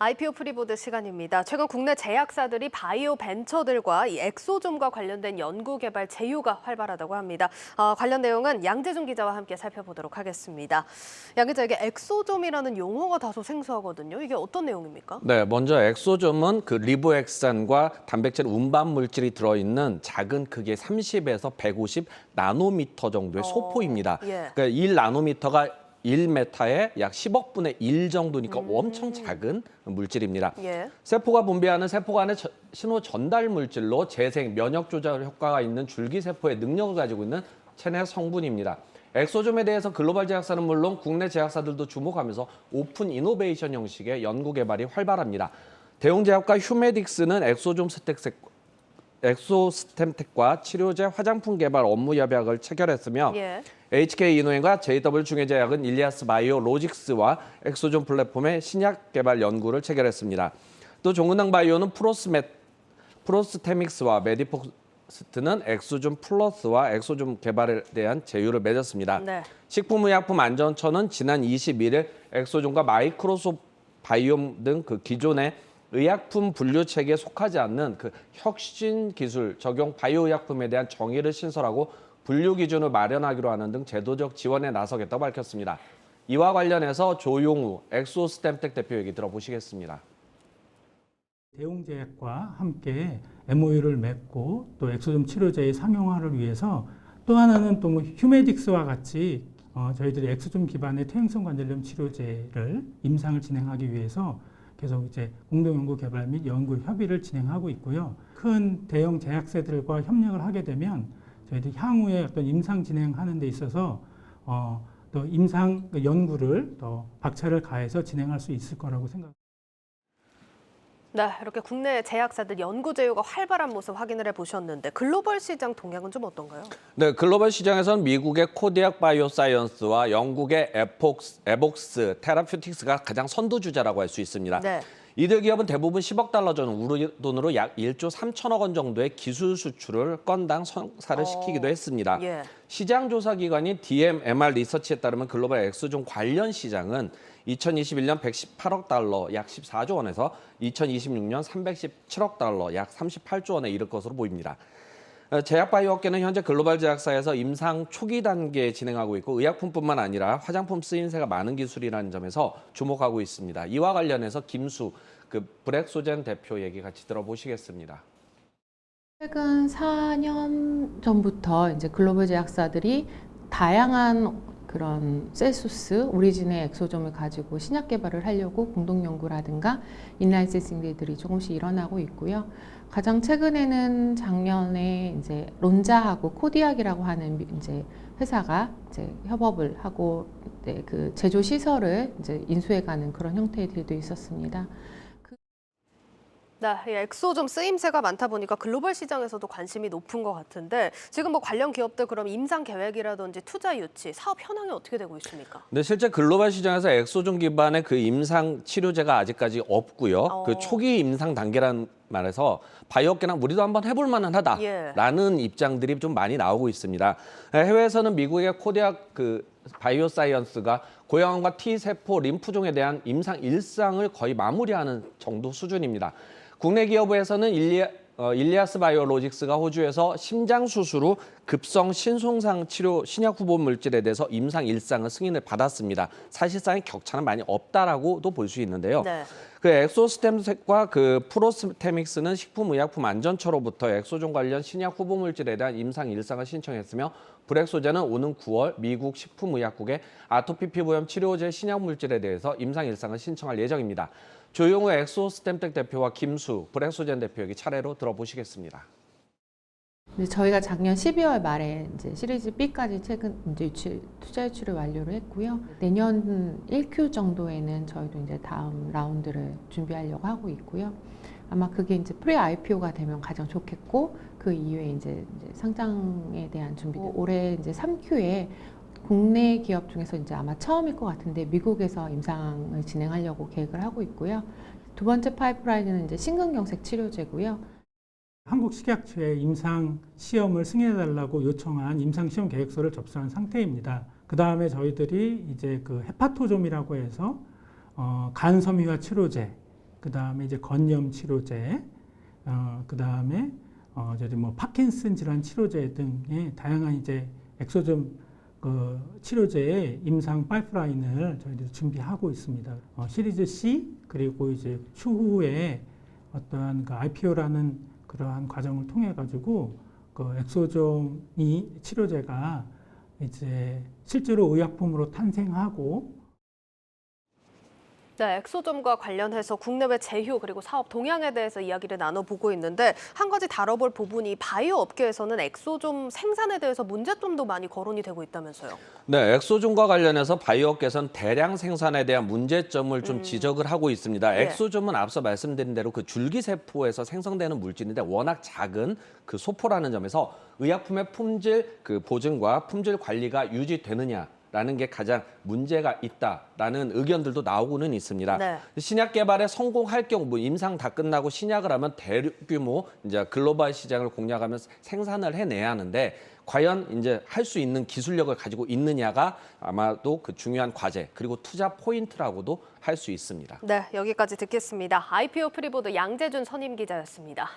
IPO 프리보드 시간입니다. 최근 국내 제약사들이 바이오 벤처들과 이 엑소좀과 관련된 연구 개발 제휴가 활발하다고 합니다. 관련 내용은 양재준 기자와 함께 살펴보도록 하겠습니다. 양 기자, 이게 엑소좀이라는 용어가 다소 생소하거든요. 이게 어떤 내용입니까? 네, 먼저 엑소좀은 그 리보엑산과 단백질 운반 물질이 들어있는 작은 크기의 30에서 150 나노미터 정도의 소포입니다. 예. 그러니까 1나노미터가 1메타의 약 10억 분의 1 정도니까 엄청 작은 물질입니다. 예. 세포가 분비하는 세포 간의 신호 전달 물질로 재생, 면역 조절 효과가 있는 줄기세포의 능력을 가지고 있는 체내 성분입니다. 엑소좀에 대해서 글로벌 제약사는 물론 국내 제약사들도 주목하면서 오픈 이노베이션 형식의 연구 개발이 활발합니다. 대웅제약과 휴메딕스는 엑소스템텍과 치료제 화장품 개발 업무 협약을 체결했으며 예. HK이노엔과 JW중해제약은 일리아스 바이오 로직스와 엑소좀 플랫폼의 신약 개발 연구를 체결했습니다. 또 종근당 바이오는 프로스테믹스와 메디폭스트는 엑소좀 플러스와 엑소좀 개발에 대한 제휴를 맺었습니다. 네. 식품의약품안전처는 지난 21일 엑소좀과 마이크로소프트 바이옴 등 그 기존의 의약품 분류 체계에 속하지 않는 그 혁신 기술 적용 바이오 의약품에 대한 정의를 신설하고 분류 기준을 마련하기로 하는 등 제도적 지원에 나서겠다고 밝혔습니다. 이와 관련해서 조용우 엑소스템텍 대표 얘기 들어보시겠습니다. 대웅제약과 함께 MOU를 맺고 또 엑소좀 치료제의 상용화를 위해서 또 하나는 또 휴메딕스와 같이 저희들이 엑소좀 기반의 퇴행성 관절염 치료제를 임상을 진행하기 위해서 계속 이제 공동 연구 개발 및 연구 협의를 진행하고 있고요. 큰 대형 제약사들과 협력을 하게 되면 저희들이 향후에 어떤 임상 진행하는 데 있어서 또 임상 연구를 더 박차를 가해서 진행할 수 있을 거라고 생각합니다. 네, 이렇게 국내 제약사들 연구 제휴가 활발한 모습 확인을 해보셨는데 글로벌 시장 동향은 좀 어떤가요? 네, 글로벌 시장에서는 미국의 코디악 바이오사이언스와 영국의 에복스 테라퓨틱스가 가장 선두주자라고 할 수 있습니다. 네. 이들 기업은 대부분 10억 달러 전 우리 돈으로 약 1조 3천억 원 정도의 기술 수출을 건당 성사를 시키기도 했습니다. 예. 시장 조사 기관인 DMMR 리서치에 따르면 글로벌 엑소좀 관련 시장은 2021년 118억 달러 약 14조 원에서 2026년 317억 달러 약 38조 원에 이를 것으로 보입니다. 제약바이오 업계는 현재 글로벌 제약사에서 임상 초기 단계에 진행하고 있고 의약품뿐만 아니라 화장품 쓰임새가 많은 기술이라는 점에서 주목하고 있습니다. 이와 관련해서 김수 브렉소젠 대표 얘기 같이 들어보시겠습니다. 최근 4년 전부터 이제 글로벌 제약사들이 다양한 그런 셀소스, 오리진의 엑소좀을 가지고 신약 개발을 하려고 공동 연구라든가 인라이센싱들이 조금씩 일어나고 있고요. 가장 최근에는 작년에 이제 론자하고 코디악이라고 하는 이제 회사가 이제 협업을 하고 그 제조 시설을 이제 인수해가는 그런 형태들도 있었습니다. 네, 이 엑소좀 쓰임새가 많다 보니까 글로벌 시장에서도 관심이 높은 것 같은데 지금 관련 기업들 그럼 임상 계획이라든지 투자 유치, 사업 현황이 어떻게 되고 있습니까? 네, 실제 글로벌 시장에서 엑소좀 기반의 그 임상 치료제가 아직까지 없고요. 그 초기 임상 단계란 말해서 바이오업계랑 우리도 한번 해볼 만은 하다라는 입장들이 좀 많이 나오고 있습니다. 해외에서는 미국의 코디악 바이오사이언스가 고형암과 T세포 림프종에 대한 임상 1상을 거의 마무리하는 정도 수준입니다. 국내 기업에서는 일리아스 바이오로직스가 호주에서 심장 수술 후 급성 신손상 치료 신약 후보 물질에 대해서 임상 1상을 승인을 받았습니다. 사실상의 격차는 많이 없다라고도 볼 수 있는데요. 네. 그 엑소스템텍과 프로스테믹스는 식품의약품안전처로부터 엑소좀 관련 신약 후보 물질에 대한 임상 1상을 신청했으며 브렉소젠은 오는 9월 미국 식품의약국에 아토피 피부염 치료제 신약 물질에 대해서 임상 1상을 신청할 예정입니다. 조용우 엑소스템텍 대표와 김수 브렉소젠 대표 얘기 차례로 들어보시겠습니다. 저희가 작년 12월 말에 이제 시리즈 B까지 최근 이제 투자 유치를 완료를 했고요. 내년 1Q 정도에는 저희도 이제 다음 라운드를 준비하려고 하고 있고요. 아마 그게 이제 프리 IPO가 되면 가장 좋겠고 그 이후에 이제 상장에 대한 준비들. 올해 이제 3Q에 국내 기업 중에서 이제 아마 처음일 것 같은데 미국에서 임상을 진행하려고 계획을 하고 있고요. 두 번째 파이프라인은 이제 심근경색 치료제고요. 한국식약처에 임상 시험을 승인해달라고 요청한 임상 시험 계획서를 접수한 상태입니다. 그 다음에 저희들이 이제 그 헤파토좀이라고 해서 간 섬유화 치료제 그다음에 이제 건염 치료제, 그다음에 저희 뭐 파킨슨 질환 치료제 등의 다양한 이제 엑소점 그 치료제의 임상 파이프라인을 저희들이 준비하고 있습니다. 시리즈 C 그리고 이제 추후에 어떠한 그 IPO라는 그러한 과정을 통해 가지고 그 엑소점이 치료제가 이제 실제로 의약품으로 탄생하고 네, 엑소점과 관련해서 국내외 제휴 그리고 사업 동향에 대해서 이야기를 나눠보고 있는데 한 가지 다뤄볼 부분이 바이오 업계에서는 엑소점 생산에 대해서 문제점도 많이 거론이 되고 있다면서요. 네, 엑소점과 관련해서 바이오업계에서는 대량 생산에 대한 문제점을 좀 지적을 하고 있습니다. 예. 엑소점은 앞서 말씀드린 대로 그 줄기세포에서 생성되는 물질인데 워낙 작은 그 소포라는 점에서 의약품의 품질 그 보증과 품질 관리가 유지되느냐 라는 게 가장 문제가 있다라는 의견들도 나오고는 있습니다. 네. 신약 개발에 성공할 경우 뭐 임상 다 끝나고 신약을 하면 대규모 이제 글로벌 시장을 공략하면서 생산을 해내야 하는데 과연 이제 할 수 있는 기술력을 가지고 있느냐가 아마도 그 중요한 과제 그리고 투자 포인트라고도 할 수 있습니다. 네, 여기까지 듣겠습니다. IPO 프리보드 양재준 선임 기자였습니다.